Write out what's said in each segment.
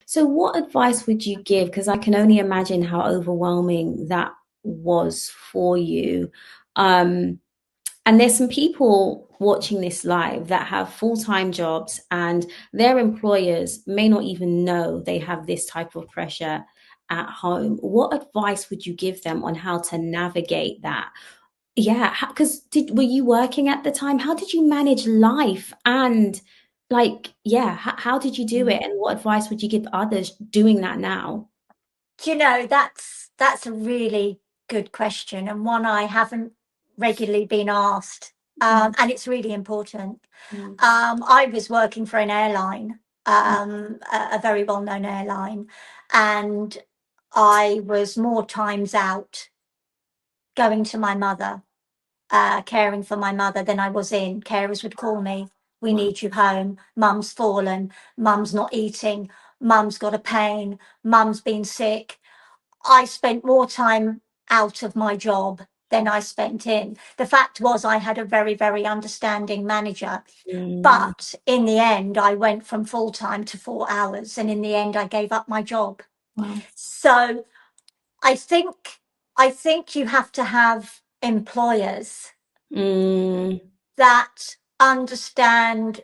So what advice would you give? Because I can only imagine how overwhelming that was for you. Um, And there's some people watching this live that have full-time jobs and their employers may not even know they have this type of pressure at home. What advice would you give them on how to navigate that? Yeah, because did were you working at the time? How did you manage life? And like, yeah, how did you do it? And what advice would you give others doing that now? Do you know, that's a really good question, and one I haven't regularly been asked. And it's really important. Mm. I was working for an airline, a very well-known airline, and I was more times out going to my mother, caring for my mother than I was in. Carers would call me, "We Wow. need you home. Mum's fallen. Mum's not eating. Mum's got a pain. Mum's been sick." I spent more time out of my job than I spent in. The fact was, I had a very, very understanding manager. Mm, But in the end, I went from full time to 4 hours. And in the end, I gave up my job. wow. So I think, I think you have to have employers Mm, that understand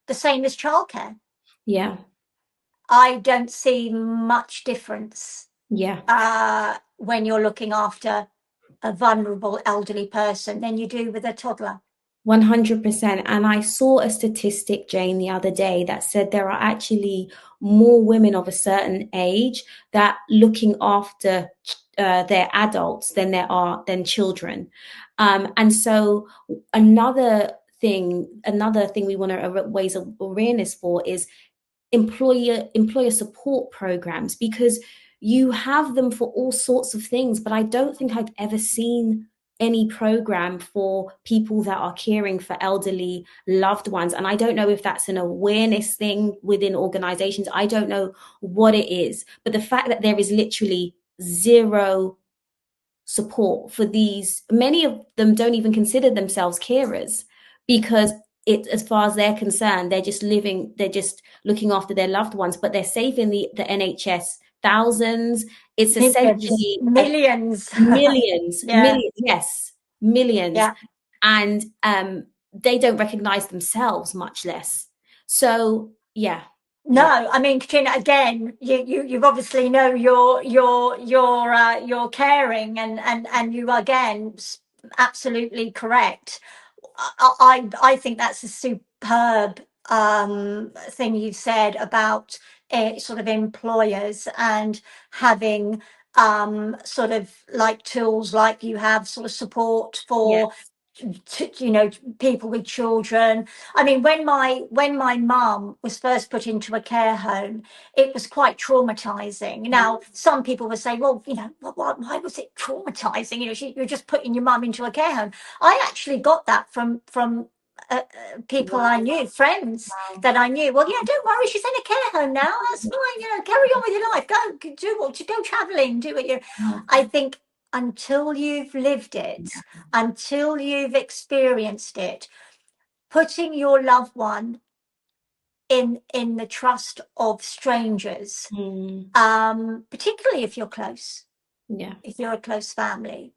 the same as childcare. yeah, I don't see much difference yeah. when you're looking after a vulnerable elderly person than you do with a toddler. 100%. And I saw a statistic, Jane, the other day that said there are actually more women of a certain age that looking after their adults than children. And so another thing we want to raise awareness for is employer support programs, because you have them for all sorts of things, but I don't think I've ever seen any program for people that are caring for elderly loved ones. And I don't know if that's an awareness thing within organizations. I don't know what it is, but the fact that there is literally zero support for these, many of them don't even consider themselves carers because it, as far as they're concerned, they're just looking after their loved ones, but they're saving the NHS thousands. It's Millions, essentially millions. Yeah, millions, yes, millions. yeah. And they don't recognize themselves, much less. So yeah, No, yeah, I mean, Katrina, again, you've obviously know your caring, and you again absolutely correct. I think that's a superb thing you've said about sort of employers and having sort of like tools like you have, sort of support yeah, for you know, people with children. I mean, when my mum was first put into a care home, it was quite traumatizing. Now some people would say, well, you know, why was it traumatizing? You know, you're just putting your mum into a care home. I actually got that from people wow, I knew, friends wow. that I knew. Well, yeah, don't worry, she's in a care home now, that's fine, you know, carry on with your life, go traveling, do what you. Wow. I think until you've lived it, until you've experienced it, putting your loved one in the trust of strangers, Mm, particularly if you're close, yeah, if you're a close family,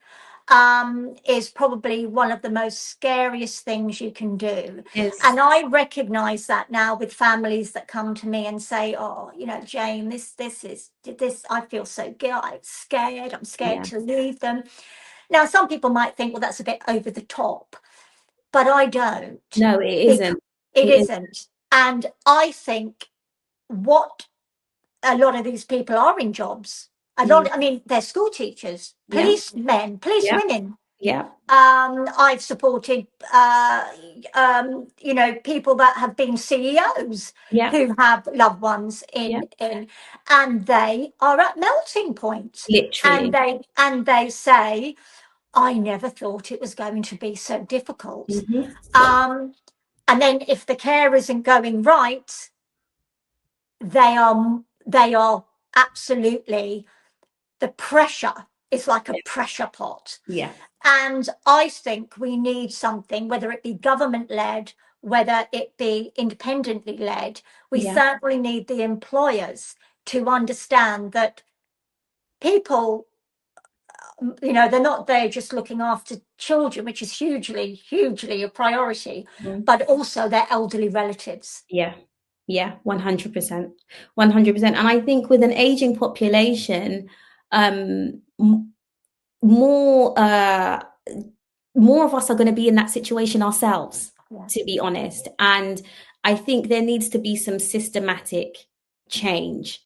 is probably one of the most scariest things you can do. yes, And I recognize that now with families that come to me and say, oh, you know, Jane, this, I feel so scared. I'm scared yeah. to leave them. Now, some people might think, well, that's a bit over the top, but I don't. No, it Because isn't. it It is. isn't. And I think what a lot of these people are in jobs. A Mm, lot, I mean, they're school teachers, yeah, policemen, yeah, policewomen. yeah, I've supported, you know, people that have been CEOs yeah, who have loved ones yeah. and they are at melting point, and Literally. they say, I never thought it was going to be so difficult. Hmm. Um, and then if the care isn't going right, they are absolutely, the pressure is like a Yeah, pressure pot. yeah, And I think we need something, whether it be government led, whether it be independently led, we yeah. certainly need the employers to understand that people, they're not there just looking after children, which is hugely a priority, but also their elderly relatives. Yeah. Yeah, 100%. 100%. And I think with an aging population, more of us are going to be in that situation ourselves, to be honest. And I think there needs to be some systematic change